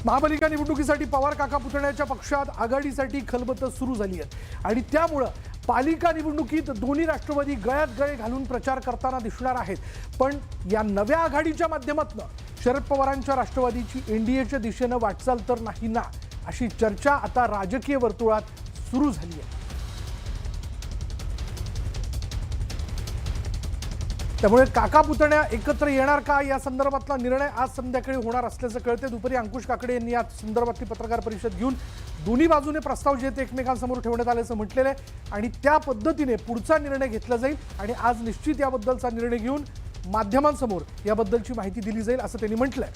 महापालिका निवडणुकीसाठी पवार काका पुतण्याच्या पक्षात आघाडीसाठी खलबत सुरू झाली आहे आणि त्यामुळे पालिका निवडणुकीत दोन्ही राष्ट्रवादी गळ्यात गळे घालून प्रचार करताना दिसणार आहेत। पण या नव्या आघाडीच्या माध्यमातून शरद पवारांच्या राष्ट्रवादीची एनडीएच्या दिशेने वाटचाल तर नाही ना, अशी चर्चा आता राजकीय वर्तुळात सुरू झाली आहे। त्यामुळे काका पुतण्या एकत्र येणार का या संदर्भातला निर्णय आज संध्याकाळी होणार असल्याचं कळते। दुपारी अंकुश काकडे यांनी या संदर्भातली पत्रकार परिषद घेऊन दोन्ही बाजूने प्रस्ताव जे ते एकमेकांसमोर ठेवण्यात आल्याचं म्हटलेलं आहे आणि त्या पद्धतीने पुढचा निर्णय घेतला जाईल आणि आज निश्चित याबद्दलचा निर्णय घेऊन माध्यमांसमोर याबद्दलची माहिती दिली जाईल असं त्यांनी म्हटलंय।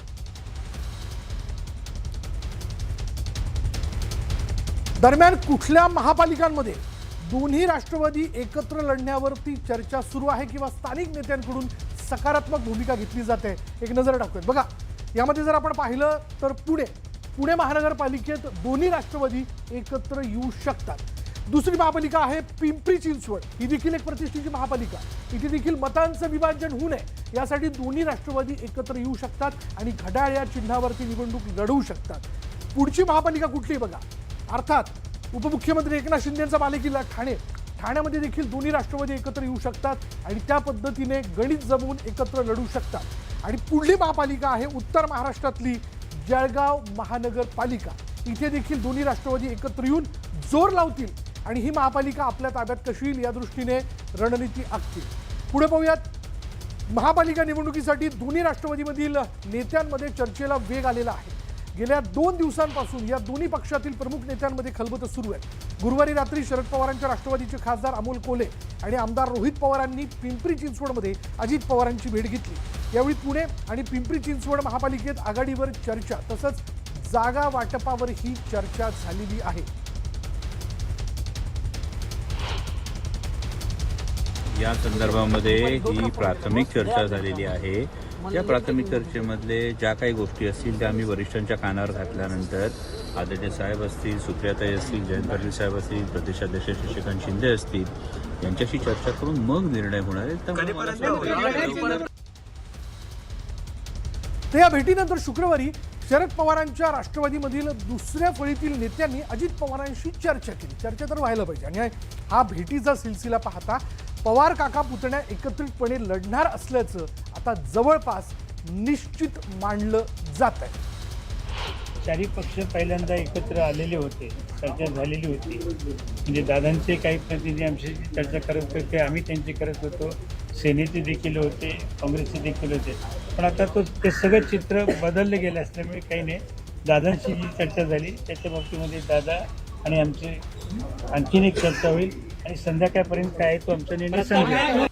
दरम्यान कुठल्या महापालिकांमध्ये दोन्ही राष्ट्रवादी एकत्र लढण्यावरती चर्चा सुरू आहे किंवा स्थानिक नेत्यांकडून सकारात्मक भूमिका घेतली जाते, एक नजर टाकूयात। बघा, यामध्ये जर आपण पाहिलं तर पुणे महानगरपालिकेत दोन्ही राष्ट्रवादी एकत्र येऊ शकतात। दुसरी महापालिका आहे पिंपरी चिंचवड, ही देखील एक प्रतिष्ठेची महापालिका। इथे देखील मतांचं विभाजन होऊ नये यासाठी दोन्ही राष्ट्रवादी एकत्र येऊ शकतात आणि घड्याळ या चिन्हावरती निवडणूक लढवू शकतात। पुढची महापालिका कुठली बघा, अर्थात उपमुख्यमंत्री एकनाथ शिंदेंचा बालेकिल्ला ठाण्यामध्ये देखील दोन्ही राष्ट्रवादी एकत्र येऊ शकतात आणि त्या पद्धतीने गणित जमवून एकत्र लढू शकतात। आणि पुढली महापालिका आहे उत्तर महाराष्ट्रातली जळगाव महानगरपालिका, इथे देखील दोन्ही राष्ट्रवादी एकत्र येऊन जोर लावतील आणि ही महापालिका आपल्या ताब्यात कशी येईल या दृष्टीने रणनीती आखतील। पुढे पाहूयात, महापालिका निवडणुकीसाठी दोन्ही राष्ट्रवादीमधील नेत्यांमध्ये चर्चेला वेग आलेला आहे। गेल्या 2 दिवसांपासून या दोन्ही पक्षातील प्रमुख नेत्यांमध्ये खलबत सुरू आहे। गुरुवारी रात्री शरद पवारांच्या राष्ट्रवादीचे खासदार अमोल कोल्हे आणि आमदार रोहित पवारांनी पिंपरी चिंचवडमध्ये अजित पवारांची भेट घेतली। यावेळी पुणे आणि पिंपरी चिंचवड महापालिकेत आघाडीवर चर्चा तसंच जागा वाटपावर ही चर्चा झालेली आहे। या संदर्भामध्ये ही प्राथमिक चर्चा झालेली आहे। या प्राथमिक चर्चेमधले ज्या काही गोष्टी असतील त्या आम्ही वरिष्ठांच्या कानावर घातल्यानंतर आदरणीय साहेब असतील, सुप्रियाताई असतील, जयंत पाटील साहेब असतील, प्रदेशाध्यक्ष शशिकांत शिंदे असतील, यांच्याशी चर्चा करून मग निर्णय होणार आहे। तर या भेटीनंतर शुक्रवारी शरद पवारांच्या राष्ट्रवादीमधील दुसऱ्या फळीतील नेत्यांनी अजित पवारांशी चर्चा केली। चर्चा तर व्हायला पाहिजे आणि हा भेटीचा सिलसिला पाहता पवार काका पुतण्या एकत्रितपणे लढणार असल्याचं आता जवळपास निश्चित मानलं जात आहे। चारी पक्ष पहिल्यांदा एकत्र आलेले होते, चर्चा झालेली होती। म्हणजे दादांचे काही प्रतिनिधी आमची चर्चा करत होते, आम्ही त्यांची करत होतो, सेनेचे देखील होते, काँग्रेसचे देखील होते। पण आता ते सगळं चित्र बदललं गेलं असल्यामुळे काही नाही। दादांशी जी चर्चा झाली त्याच्या बाबतीमध्ये दादा आणि आमची आणखीन एक चर्चा होईल आणि संध्याकाळपर्यंत काय तो आमचा निर्णय सांगेल।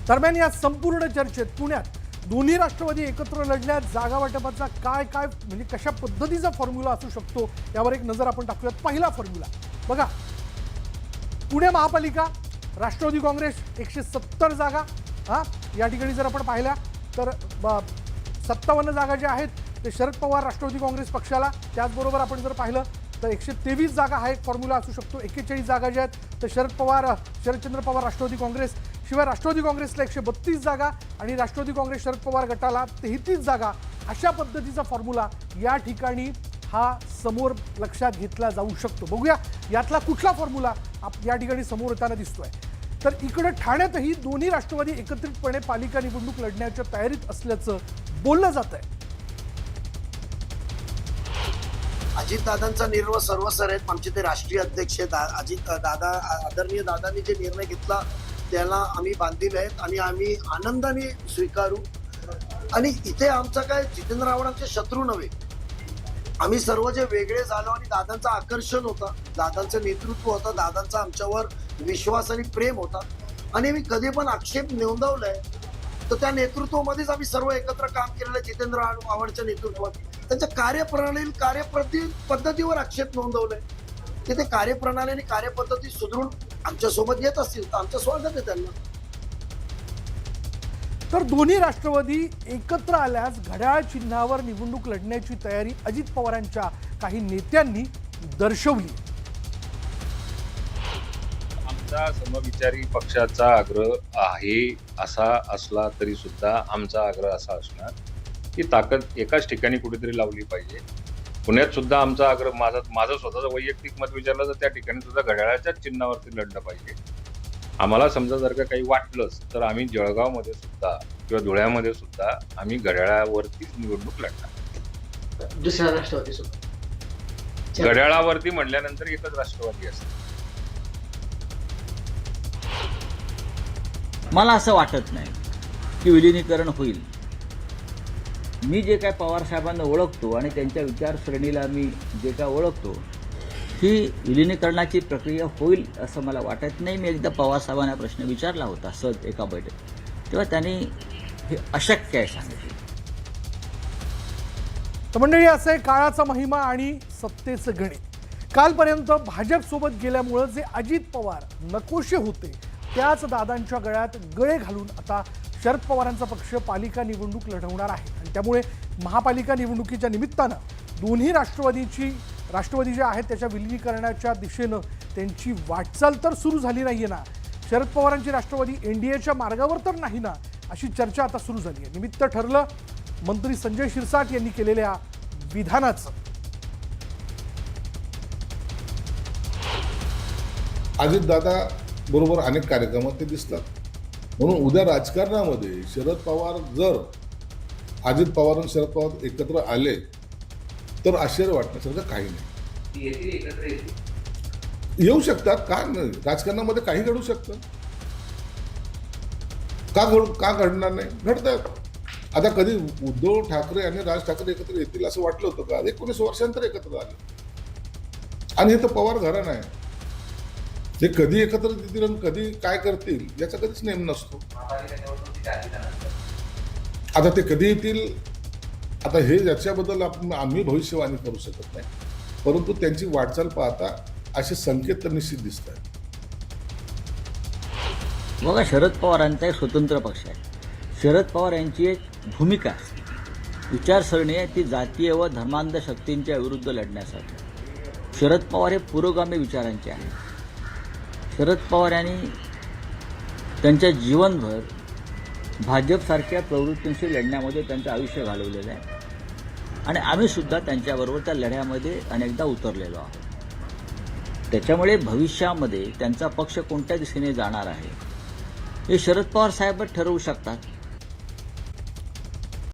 दरम्यान या संपूर्ण चर्चेत पुण्यात दोन्ही राष्ट्रवादी एकत्र लढल्यात जागा वाटपाचा काय म्हणजे कशा पद्धतीचा फॉर्म्युला असू शकतो यावर एक नजर आपण टाकूयात। पहिला फॉर्म्युला बघा, पुणे महापालिका राष्ट्रवादी काँग्रेस 170 जागा, या ठिकाणी जर आपण पाहिल्या तर 57 जागा ज्या आहेत ते शरद पवार राष्ट्रवादी काँग्रेस पक्षाला, त्याचबरोबर आपण जर पाहिलं तर 123 जागा हा एक फॉर्म्युला असू शकतो। 41 जागा ज्या आहेत तर शरदचंद्र पवार राष्ट्रवादी काँग्रेस, शिवाय राष्ट्रवादी काँग्रेसला 132 जागा आणि राष्ट्रवादी काँग्रेस शरद पवार गटाला 33 जागा, अशा पद्धतीचा फॉर्म्युला या ठिकाणी हा समोर लक्षात घेतला जाऊ शकतो। बघूया यातला कुठला फॉर्म्युला या ठिकाणी समोर येताना दिसतोय। तर इकडे ठाण्यातही दोन्ही राष्ट्रवादी एकत्रितपणे पालिका निवडणूक लढण्याच्या तयारीत असल्याचं बोललं जात आहे। अजितदादांचा निर्णय सर्वसर आहेत, आमचे ते राष्ट्रीय अध्यक्ष अजित दादा, आदरणीय दादांनी जे निर्णय घेतला त्याला आम्ही बांधील आहेत आणि आम्ही आनंदाने स्वीकारू। आणि इथे आमचा काय जितेंद्र आव्हाडांचे शत्रू नव्हे, आम्ही सर्व जे वेगळे झालो आणि दादांचं आकर्षण होतं, दादांचं नेतृत्व होतं, दादांचा आमच्यावर विश्वास आणि प्रेम होता आणि मी कधी पण आक्षेप नोंदवलाय तर त्या नेतृत्वामध्येच आम्ही सर्व एकत्र काम केलेलं। जितेंद्र आव्हाडच्या नेतृत्वात त्यांच्या कार्यप्रणाली कार्यपद्धतीवर आक्षेप नोंदवलाय, ते कार्यप्रणाली आणि कार्यपद्धती सुधारून आमच्या सोबत येत असतील तर आमचं स्वागत आहे त्यांना। तर दोन्ही राष्ट्रवादी एकत्र आल्यास घड्याळ चिन्हावर निवडणूक लढण्याची तयारी अजित पवारांच्या काही नेत्यांनी दर्शवली। आमचा समविचारी पक्षाचा आग्रह आहे असा असला तरी सुद्धा आमचा आग्रह असा असणार ती ताकद एकाच ठिकाणी कुठेतरी लावली पाहिजे. पुण्यात सुद्धा आमचा आग्रह, माझं स्वतःचं वैयक्तिक मत विचारलं तर त्या ठिकाणी सुद्धा घड्याळाच्याच चिन्हावरती लढलं पाहिजे. आम्हाला समजा जर का काही वाटलंच तर आम्ही जळगावमध्ये सुद्धा किंवा धुळ्यामध्ये सुद्धा आम्ही घड्याळावरतीच निवडणूक लढणार. दुसऱ्या राष्ट्रवादी सोबत घड्याळावरती म्हटल्यानंतर एकच राष्ट्रवादी असते. मला असं वाटत नाही की विलिनीकरण होईल. मी जे काय पवार साहेबांना ओळखतो आणि त्यांच्या विचारसरणीला मी जे काय ओळखतो, ही विलिनीकरणाची प्रक्रिया होईल असं मला वाटत नाही. मी एकदा पवार साहेबांना प्रश्न विचारला होता सहज एका बैठकीत, तेव्हा त्यांनी हे अशक्य आहे सांगितलं. तर मंडळी, असं आहे काळाचा महिमा आणि सत्तेचं गणित. कालपर्यंत भाजपसोबत गेल्यामुळं जे अजित पवार नकोशे होते त्याच दादांच्या गळ्यात गळे घालून आता शरद पवारांचा पक्ष पालिका निवडणूक लढवणार आहे. आणि त्यामुळे महापालिका निवडणुकीच्या निमित्तानं दोन्ही राष्ट्रवादी जे आहेत त्याच्या विलिनीकरणाच्या दिशेनं त्यांची वाटचाल तर सुरू झाली नाहीये ना. शरद पवारांची राष्ट्रवादी एनडीएच्या मार्गावर तर नाही ना, अशी चर्चा आता सुरू झाली आहे. निमित्त ठरलं मंत्री संजय शिरसाट यांनी केलेल्या विधानाचं. अजितदादा बरोबर अनेक कार्यक्रमात ते दिसतात. म्हणून उद्या राजकारणामध्ये शरद पवार जर अजित पवार आणि शरद पवार एकत्र आले तर आश्चर्य वाटण्यासारखं काही नाही. येऊ शकतात, का नाही? राजकारणामध्ये काही घडू शकतं. का घडणार नाही? घडतात. आता कधी उद्धव ठाकरे आणि राज ठाकरे एकत्र येतील असं वाटलं होतं का? 19 वर्षांतर एकत्र आले. आणि हे तर पवार घराणं आहे. ते कधी एकत्र येतील आणि कधी काय करतील याचा कधीच नेम नसतो. आता ते कधी येतील, आता हे याच्याबद्दल आम्ही भविष्यवाणी करू शकत नाही, परंतु त्यांची वाटचाल पाहता असे संकेत तर निश्चित दिसत आहेत. बघा, शरद पवारांचा एक स्वतंत्र पक्ष आहे. शरद पवार यांची एक भूमिका असते, विचारसरणी आहे ती जातीय व धर्मांध शक्तींच्या विरुद्ध लढण्यासाठी. शरद पवार हे पुरोगामी विचारांचे आहेत. शरद पवार यांनी त्यांच्या जीवनभर भाजपसारख्या प्रवृत्तींशी लढण्यामध्ये त्यांचं आयुष्य घालवलेलं आहे. आणि आम्हीसुद्धा त्यांच्याबरोबर त्या लढ्यामध्ये अनेकदा उतरलेलो आहोत. त्याच्यामुळे भविष्यामध्ये त्यांचा पक्ष कोणत्या दिशेने जाणार आहे हे शरद पवार साहेबच ठरवू शकतात.